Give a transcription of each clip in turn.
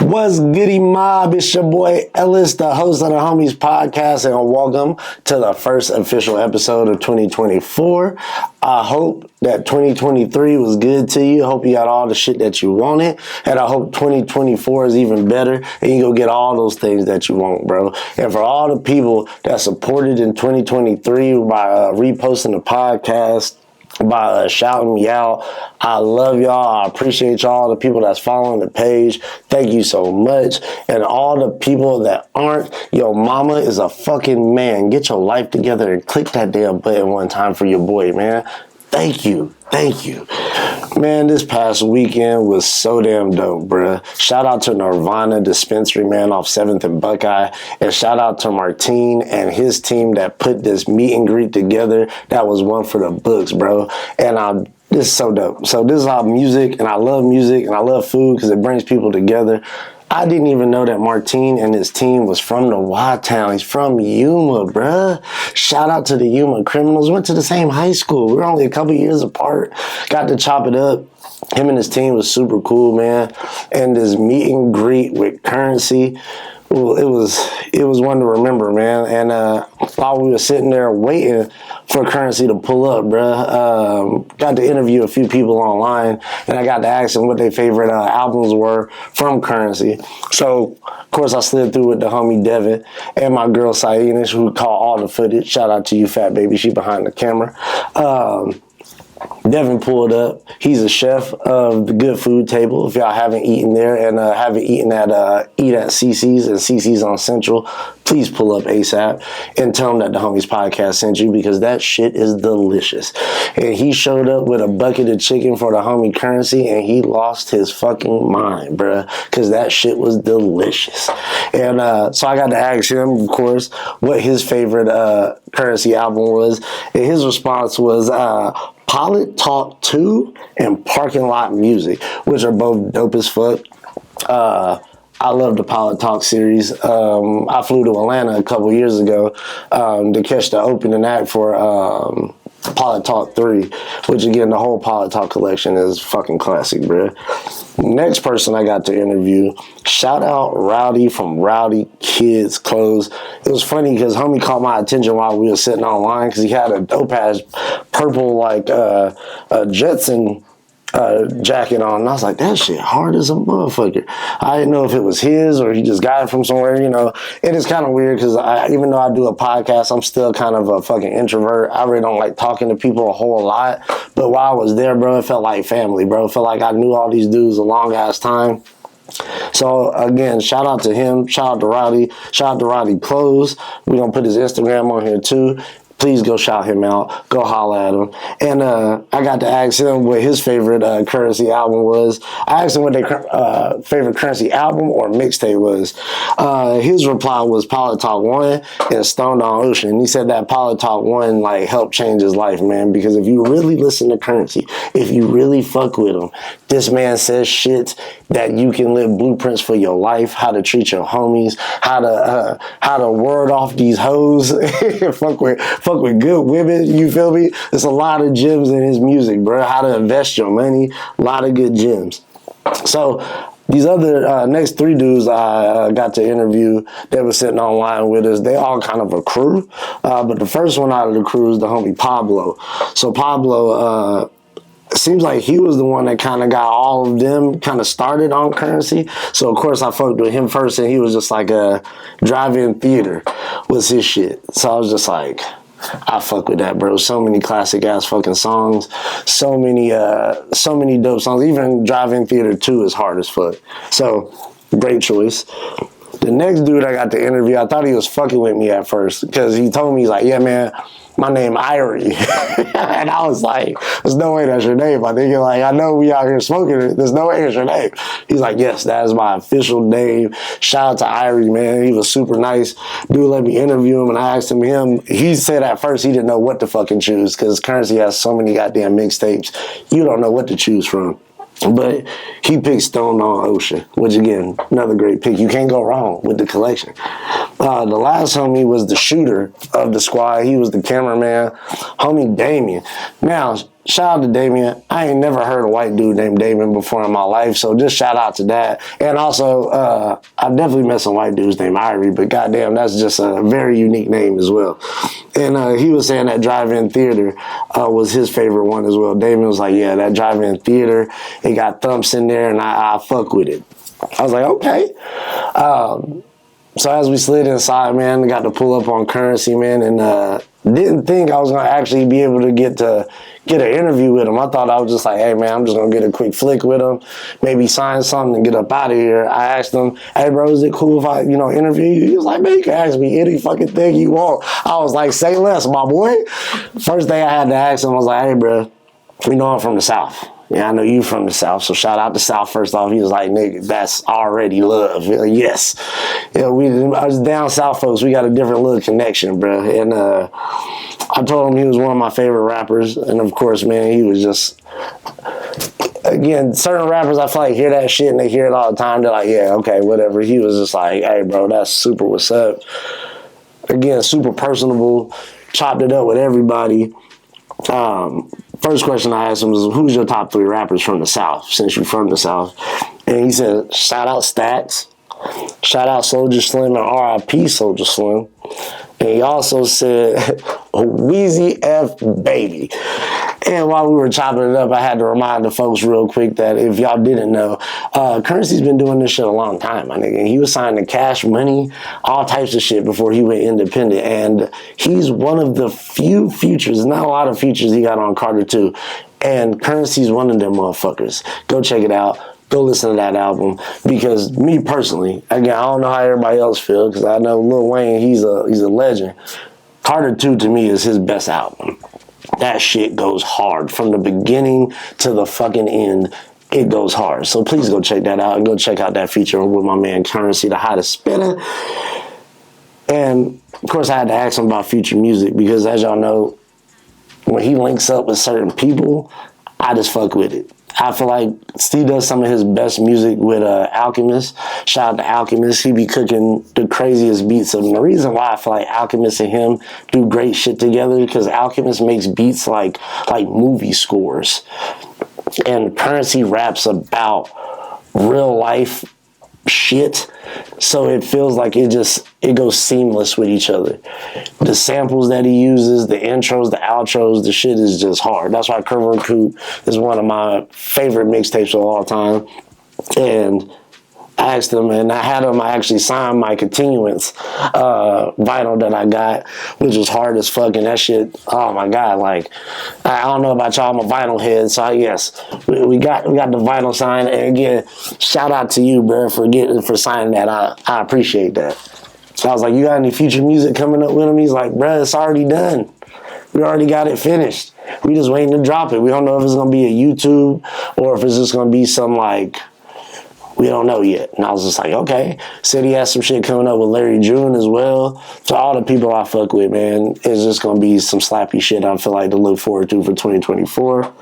What's goody mob? It's your boy Ellis, the host of the Homies Podcast, and welcome to the first official episode of 2024. I hope that 2023 was good to you. I hope you got all the shit that you wanted, and I hope 2024 is even better, and you go get all those things that you want, bro. And for all the people that supported in 2023 by reposting the podcast, by shouting me out. I love y'all. I appreciate y'all, the people that's following the page. Thank you so much. And all the people that aren't, yo, mama is a fucking man. Get your life together and click that damn button one time for your boy, man. Thank you. Thank you. Man, this past weekend was so damn dope, bruh. Shout out to Nirvana dispensary, man, off 7th and Buckeye. And shout out to Martine and his team that put this meet and greet together. That was one for the books, bro. And this is so dope. So this is how music, and I love music, and I love food because it brings people together. I didn't even know that Martine and his team was from the Y-Town. He's from Yuma, bruh. Shout out to the Yuma Criminals. Went to the same high school. We were only a couple years apart. Got to chop it up. Him and his team was super cool, man. And this meet and greet with Currency, well, it was one to remember, man. And while we were sitting there waiting for Currency to pull up, bruh, got to interview a few people online, and I got to ask them what their favorite albums were from Currency. So, of course, I slid through with the homie Devin and my girl Sainas, who caught all the footage. Shout out to you, fat baby. She behind the camera. Devin pulled up. He's a chef of the Good Food Table. If y'all haven't eaten there and haven't eaten at Eat at CC's and CC's on Central, please pull up ASAP and tell them that the Homies Podcast sent you, because that shit is delicious. And he showed up with a bucket of chicken for the homie Currency, and he lost his fucking mind, bruh, because that shit was delicious. And so I got to ask him, of course, what his favorite Currency album was. And his response was Pilot Talk 2 and Parking Lot Music, which are both dope as fuck. I love the Pilot Talk series. I flew to Atlanta a couple years ago to catch the opening act for Pilot Talk 3, which again, the whole Pilot Talk collection is fucking classic, bro. Next person I got to interview, shout out Rowdy from Rowdy Kids Clothes. It was funny because homie caught my attention while we were sitting online because he had a dope ass purple like Jetson jacket on, and I was like, that shit hard as a motherfucker. I didn't know if it was his or he just got it from somewhere, you know. It is kind of weird because even though I do a podcast, I'm still kind of a fucking introvert. I really don't like talking to people a whole lot, but while I was there, bro, it felt like family, bro. It felt like I knew all these dudes a long ass time. So again, shout out to him, shout out to Rowdy, shout out to Rowdy Clothes. We're gonna put his Instagram on here too. Please go shout him out. Go holla at him. And I got to ask him what his favorite Currency album was. I asked him what their favorite Currency album or mixtape was. His reply was Pilot Talk 1 and Stoned on Ocean. He said that Pilot Talk 1 like helped change his life, man, because if you really listen to Currency, if you really fuck with him, this man says shit that you can live blueprints for your life, how to treat your homies, how to word off these hoes, fuck with good women, you feel me? There's a lot of gems in his music, bro. How to invest your money, a lot of good gems. So these other next three dudes I got to interview that was sitting online with us, they all kind of a crew. But the first one out of the crew is the homie Pablo. So Pablo, seems like he was the one that kind of got all of them kind of started on Currency. So, of course, I fucked with him first, and he was just like a drive-in theater was his shit. So I was just like, I fuck with that, bro. So many classic-ass fucking songs. So many dope songs. Even drive-in theater 2 is hard as fuck. So, great choice. The next dude I got to interview, I thought he was fucking with me at first because he told me, he's like, yeah, man, my name Irie. And I was like, there's no way that's your name. I think you're like, I know we out here smoking it. There's no way it's your name. He's like, yes, that is my official name. Shout out to Irie, man. He was super nice. Dude let me interview him, and I asked him, he said at first he didn't know what to fucking choose because Currency has so many goddamn mixtapes. You don't know what to choose from. But he picked Stoned on Ocean, which again, another great pick. You can't go wrong with the collection. The last homie was the shooter of the squad. He was the cameraman, homie Damien. Now, shout out to Damien. I ain't never heard a white dude named Damien before in my life, so just shout out to that. And also, I've definitely met some white dudes named Ivory, but goddamn, that's just a very unique name as well. And he was saying that drive-in theater was his favorite one as well. Damien was like, yeah, that drive-in theater, it got thumps in there, and I fuck with it. I was like, okay. So as we slid inside, man, I got to pull up on Currency, man, and didn't think I was going to actually be able to get an interview with him. I thought I was just like, hey, man, I'm just going to get a quick flick with him, maybe sign something and get up out of here. I asked him, hey, bro, is it cool if I, interview you? He was like, man, you can ask me any fucking thing you want. I was like, say less, my boy. First thing I had to ask him, I was like, hey, bro, I'm from the South. Yeah, I know you from the South, so shout out to South first off. He was like, nigga, that's already love. Yes. Yeah, I was down South folks, we got a different little connection, bro. And I told him he was one of my favorite rappers. And of course, man, he was just, again, certain rappers, I feel like hear that shit and they hear it all the time. They're like, yeah, okay, whatever. He was just like, hey, bro, that's super what's up. Again, super personable, chopped it up with everybody. First question I asked him was, who's your top 3 rappers from the South, since you're from the South? And he said, shout out Stacks, shout out Soulja Slim, and R.I.P. Soulja Slim. And he also said, Weezy F Baby. And while we were chopping it up, I had to remind the folks real quick that if y'all didn't know, Currency's been doing this shit a long time, my nigga. He was signed to Cash Money, all types of shit before he went independent. And he's one of the few features, not a lot of features he got on Carter 2. And Currency's one of them motherfuckers. Go check it out. Go listen to that album, because me personally, again, I don't know how everybody else feels, because I know Lil Wayne, he's a legend. Carter 2 to me is his best album. That shit goes hard from the beginning to the fucking end. It goes hard. So please go check that out and go check out that feature with my man Currency, the hottest Spitta. And of course, I had to ask him about future music, because as y'all know, when he links up with certain people, I just fuck with it. I feel like Steve does some of his best music with Alchemist. Shout out to Alchemist. He be cooking the craziest beats. And the reason why I feel like Alchemist and him do great shit together, because Alchemist makes beats like movie scores. And Currency raps about real life shit. So it feels like it goes seamless with each other. The samples that he uses, the intros, the outros, the shit is just hard. That's why Curren is one of my favorite mixtapes of all time. And I asked him, and I actually signed my Continuance vinyl that I got, which was hard as fuck. And that shit, oh my God, like, I don't know about y'all, I'm a vinyl head. So yes, we got the vinyl signed. And again, shout out to you, bro, for signing that. I appreciate that. So I was like, you got any future music coming up with him? He's like, bro, it's already done. We already got it finished. We just waiting to drop it. We don't know if it's going to be a YouTube or if it's just going to be some like, we don't know yet. And I was just like, okay. Said he has some shit coming up with Larry June as well. So all the people I fuck with, man, it's just going to be some slappy shit I feel like to look forward to for 2024.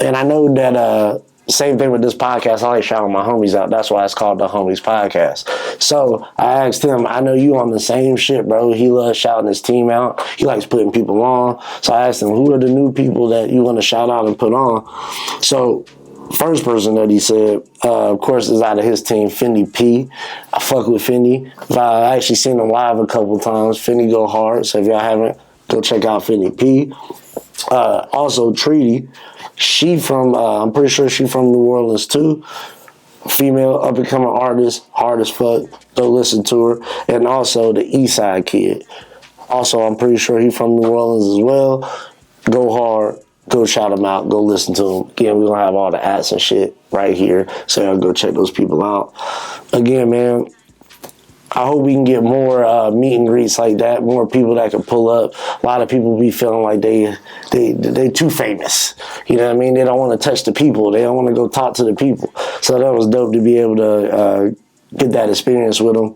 And I know that same thing with this podcast. I like shouting my homies out. That's why it's called the Homies Podcast. So I asked him, I know you on the same shit, bro. He loves shouting his team out. He likes putting people on. So I asked him, who are the new people that you want to shout out and put on? So first person that he said, of course, is out of his team, Fendi P. I fuck with Fendi. I actually seen him live a couple times. Fendi go hard. So if y'all haven't, go check out Fendi P. Also, Treaty. She from, I'm pretty sure she from New Orleans too. Female up-and-coming artist, hard as fuck. Go listen to her. And also the East Side Kid. Also, I'm pretty sure he from New Orleans as well. Go hard. Go shout him out. Go listen to him. Again, we're going to have all the ads and shit right here. So y'all go check those people out. Again, man, I hope we can get more meet and greets like that. More people that can pull up. A lot of people be feeling like they too famous. You know what I mean? They don't want to touch the people. They don't want to go talk to the people. So that was dope to be able to get that experience with them.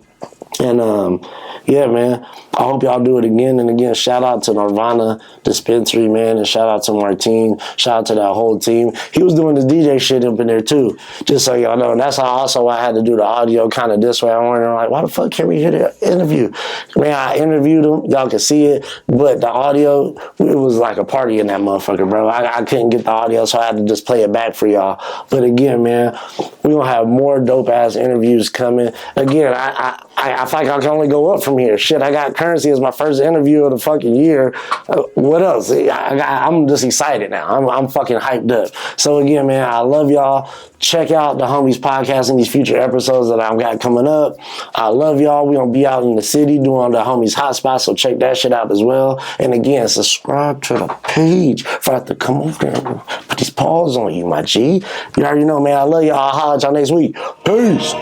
And yeah, man, I hope y'all do it again and again. Shout out to Nirvana dispensary, man, and shout out to Martine. Shout out to that whole team. He was doing the DJ shit up in there too, just so y'all know. And that's how also I had to do the audio kind of this way. I'm wondering, like, why the fuck can't we hear the interview? Man, I interviewed him. Y'all can see it, but the audio, it was like a party in that motherfucker, bro. I couldn't get the audio, so I had to just play it back for y'all. But again, man, we're going to have more dope-ass interviews coming. Again, I feel like I can only go up from here. Shit, I got Currency as my first interview of the fucking year. What else? I'm just excited now. I'm fucking hyped up. So again, man, I love y'all. Check out the Homies Podcast and these future episodes that I've got coming up. I love y'all. We're going to be out in the city doing the Homies Hotspot, so check that shit out as well. And again, subscribe to the page for I have to come over there and put these paws on you, my G. You already know, man. I love y'all. I'll holler at y'all next week. Peace.